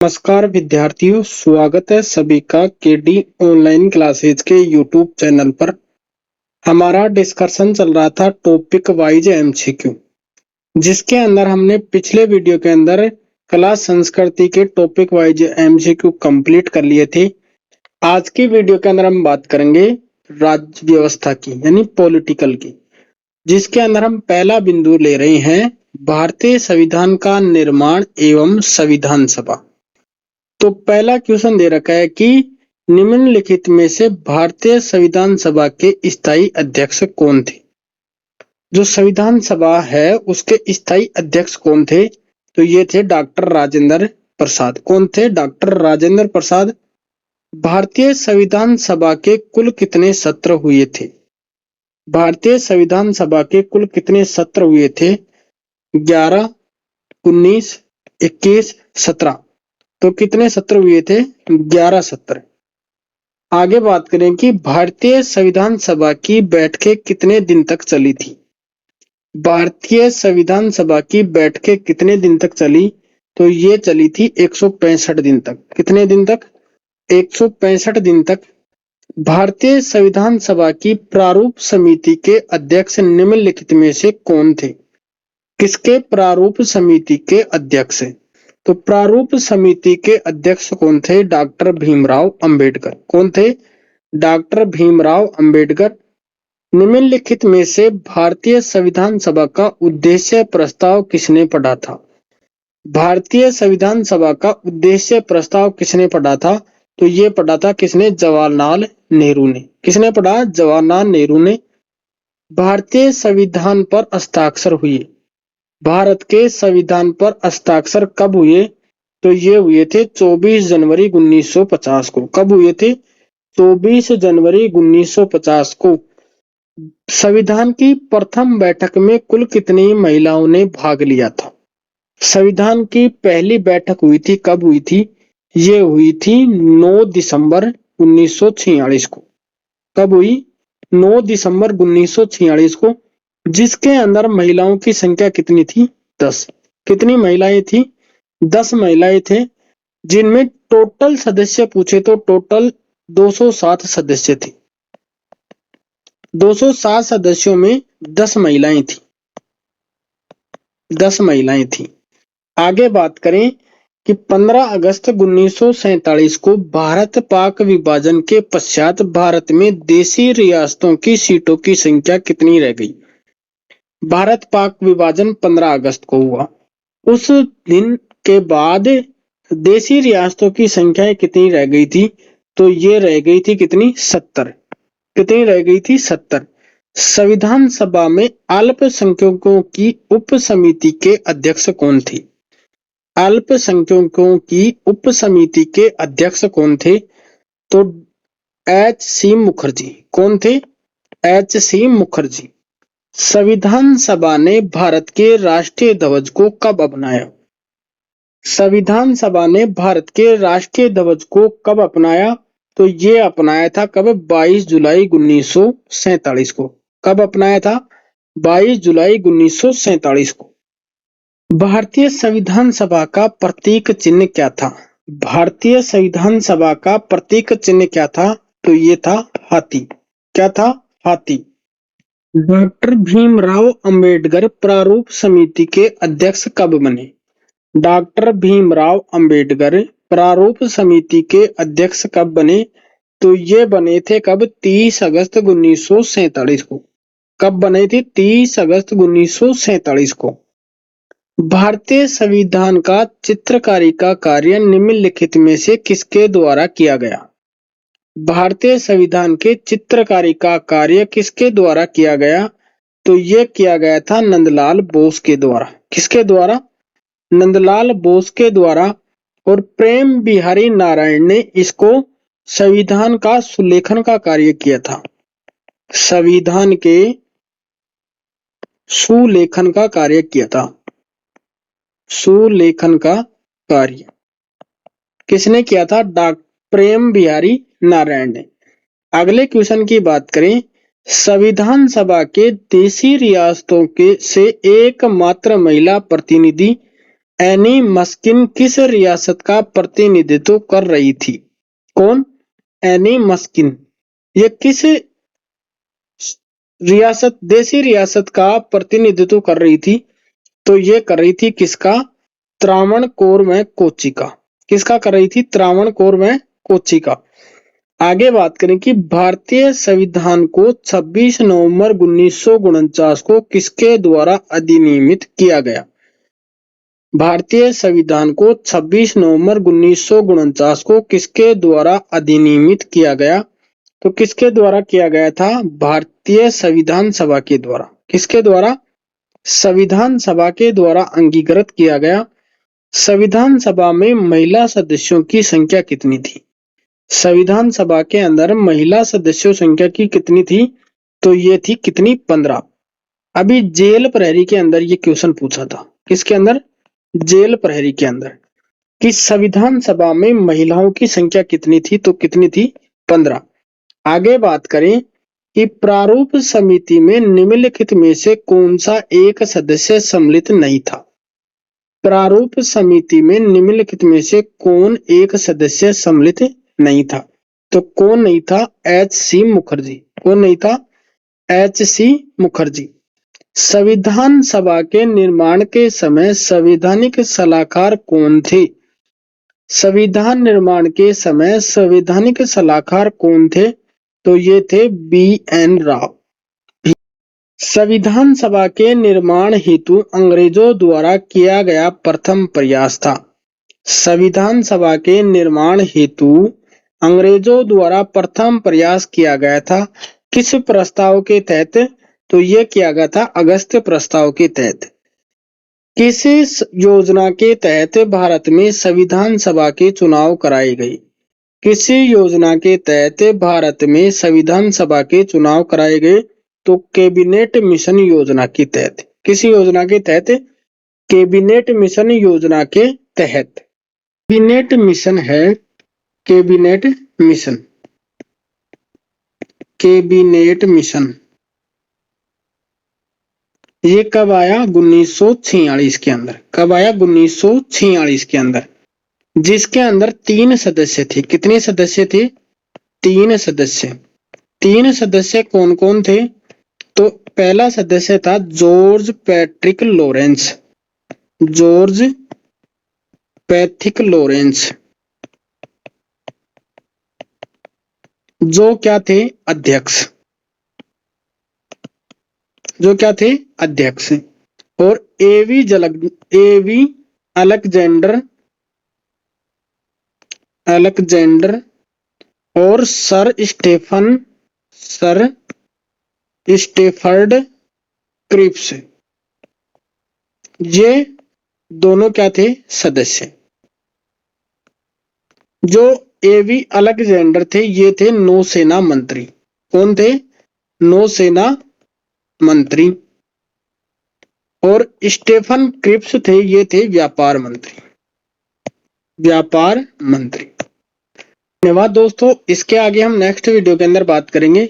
नमस्कार विद्यार्थियों, स्वागत है सभी का केडी ऑनलाइन क्लासेज के यूट्यूब चैनल पर। हमारा डिस्कशन चल रहा था टॉपिक वाइज एमसीक्यू, जिसके अंदर हमने पिछले वीडियो के अंदर कला संस्कृति के टॉपिक वाइज एमसीक्यू कंप्लीट कर लिए थे। आज की वीडियो के अंदर हम बात करेंगे राज्य व्यवस्था की, यानी पॉलिटिकल की, जिसके अंदर हम पहला बिंदु ले रहे हैं भारतीय संविधान का निर्माण एवं संविधान सभा। तो पहला क्वेश्चन दे रखा है कि निम्नलिखित में से भारतीय संविधान सभा के स्थायी अध्यक्ष कौन थे। जो संविधान सभा है उसके स्थायी अध्यक्ष कौन थे, तो ये थे डॉक्टर राजेंद्र प्रसाद। कौन थे? डॉक्टर राजेंद्र प्रसाद। भारतीय संविधान सभा के कुल कितने सत्र हुए थे? भारतीय संविधान सभा के कुल कितने सत्र हुए थे? 11, 19, 21, 17। तो कितने सत्र हुए थे? 11 सत्र। आगे बात करें कि भारतीय संविधान सभा की बैठकें कितने दिन तक चली थी। भारतीय संविधान सभा की बैठकें कितने दिन तक चली, तो ये चली थी 165 दिन तक। कितने दिन तक? 165 दिन तक। भारतीय संविधान सभा की प्रारूप समिति के अध्यक्ष निम्नलिखित में से कौन थे? किसके प्रारूप समिति के अध्यक्ष? तो प्रारूप समिति के अध्यक्ष कौन थे? डॉक्टर भीमराव अंबेडकर। कौन थे? डॉक्टर भीमराव अंबेडकर। निम्नलिखित में से भारतीय संविधान सभा का उद्देश्य प्रस्ताव किसने पढ़ा था? भारतीय संविधान सभा का उद्देश्य प्रस्ताव किसने पढ़ा था? तो ये पढ़ा था किसने? जवाहरलाल नेहरू ने। किसने पढ़ा? जवाहरलाल नेहरू ने। भारतीय संविधान पर हस्ताक्षर हुए। भारत के संविधान पर हस्ताक्षर कब हुए? तो ये हुए थे 24 जनवरी 1950 को। कब हुए थे? 24 जनवरी 1950 को। संविधान की प्रथम बैठक में कुल कितनी महिलाओं ने भाग लिया था? संविधान की पहली बैठक हुई थी, कब हुई थी? ये हुई थी 9 दिसंबर 1946 को। कब हुई? 9 दिसंबर 1946 को, जिसके अंदर महिलाओं की संख्या कितनी थी? 10। कितनी महिलाएं थी? 10 महिलाएं थे, जिनमें टोटल सदस्य पूछे तो टोटल 207 सदस्य थे। 207 सदस्यों में 10 महिलाएं थी। 10 महिलाएं थी। आगे बात करें कि 15 अगस्त 1947 को भारत पाक विभाजन के पश्चात भारत में देशी रियासतों की सीटों की संख्या कितनी रह गई? भारत पाक विभाजन 15 अगस्त को हुआ। उस दिन के बाद देशी रियासतों की संख्या कितनी रह गई थी? तो ये रह गई थी कितनी? 70। कितनी रह गई थी? 70। संविधान सभा में अल्पसंख्यकों की उप समिति के अध्यक्ष कौन थे? अल्पसंख्यकों की उप समिति के अध्यक्ष कौन थे? तो एच.सी. मुखर्जी। कौन थे? एच.सी. मुखर्जी। संविधान सभा ने भारत के राष्ट्रीय ध्वज को कब अपनाया? संविधान सभा ने भारत के राष्ट्रीय ध्वज को कब अपनाया? तो ये अपनाया था कब? 22 जुलाई 1947 को। कब अपनाया था? 22 जुलाई 1947 को। भारतीय संविधान सभा का प्रतीक चिन्ह क्या था? भारतीय संविधान सभा का प्रतीक चिन्ह क्या था? तो ये था हाथी। क्या था? हाथी। डॉक्टर भीमराव अंबेडकर प्रारूप समिति के अध्यक्ष कब बने? डॉक्टर भीमराव अंबेडकर प्रारूप समिति के अध्यक्ष कब बने? तो ये बने थे कब? 30 अगस्त 1947 को। कब बने थे? 30 अगस्त 1947 को। भारतीय संविधान का चित्रकारी का कार्य निम्नलिखित में से किसके द्वारा किया गया? भारतीय संविधान के चित्रकारी का कार्य किसके द्वारा किया गया? तो यह किया गया था नंदलाल बोस के द्वारा। किसके द्वारा? नंदलाल बोस के द्वारा। और प्रेम बिहारी नारायण ने इसको संविधान का सुलेखन का कार्य किया था। संविधान के सुलेखन का कार्य किया था। सुलेखन का कार्य किसने किया था? प्रेम बिहारी नारायण ने। अगले क्वेश्चन की बात करें, संविधान सभा के देशी रियासतों के से एकमात्र महिला प्रतिनिधि एनी मस्किन किस रियासत का प्रतिनिधित्व कर रही थी? कौन? एनी मस्किन। ये किस देशी रियासत का प्रतिनिधित्व कर रही थी? तो ये कर रही थी किसका? त्रावणकोर में कोच्चि का। किसका कर रही थी? त्रावणकोर में कोच्चि का। आगे बात करें कि भारतीय संविधान को 26 नवंबर 1949 को किसके द्वारा अधिनियमित किया गया? भारतीय संविधान को 26 नवंबर 1949 को किसके द्वारा अधिनियमित किया गया? तो किसके द्वारा किया गया था? भारतीय संविधान सभा के द्वारा। किसके द्वारा? संविधान सभा के द्वारा अंगीकृत किया गया। संविधान सभा में महिला सदस्यों की संख्या कितनी थी? संविधान सभा के अंदर महिला सदस्यों संख्या की कितनी थी? तो ये थी कितनी? 15। अभी जेल प्रहरी के अंदर ये क्वेश्चन पूछा था। किसके अंदर? जेल प्रहरी के अंदर कि संविधान सभा में महिलाओं की संख्या कितनी थी? तो कितनी थी? 15। आगे बात करें कि प्रारूप समिति में निम्नलिखित में से कौन सा एक सदस्य सम्मिलित नहीं था? प्रारूप समिति में निम्नलिखित में से कौन एक सदस्य सम्मिलित नहीं था? तो कौन नहीं था? एच.सी. मुखर्जी। कौन नहीं था? एच.सी. मुखर्जी। संविधान सभा के निर्माण के समय संवैधानिक सलाहकार कौन थे? संविधान निर्माण के समय संवैधानिक सलाहकार कौन थे? तो ये थे बी.एन. राव। संविधान सभा के निर्माण हेतु अंग्रेजों द्वारा किया गया प्रथम प्रयास था। संविधान सभा के निर्माण हेतु अंग्रेजों द्वारा प्रथम प्रयास किया गया था। किस प्रस्ताव के तहत? तो यह किया गया था अगस्त प्रस्ताव के तहत। किस योजना के तहत भारत में संविधान सभा के चुनाव कराए गए? किस योजना के तहत भारत में संविधान सभा के चुनाव कराए गए? तो कैबिनेट मिशन योजना के तहत। किस योजना के तहत? कैबिनेट मिशन योजना के तहत। कैबिनेट मिशन है कैबिनेट मिशन। कैबिनेट मिशन ये कब आया? 1946 के अंदर। कब आया? 1946 के अंदर, जिसके अंदर 3 सदस्य थे। कितने सदस्य थे? 3 सदस्य। 3 सदस्य कौन कौन थे? तो पहला सदस्य था George Patrick Lawrence. George Patrick Lawrence, जो क्या थे? अध्यक्ष। जो क्या थे? अध्यक्ष। और एवी अलेक्जेंडर और सर स्टेफर्ड क्रिप्स, ये दोनों क्या थे? सदस्य। जो एवी अलेक्जेंडर थे ये थे नौसेना मंत्री। कौन थे? नौसेना मंत्री। और स्टेफन क्रिप्स थे, ये थे व्यापार मंत्री। व्यापार मंत्री। धन्यवाद दोस्तों। इसके आगे हम नेक्स्ट वीडियो के अंदर बात करेंगे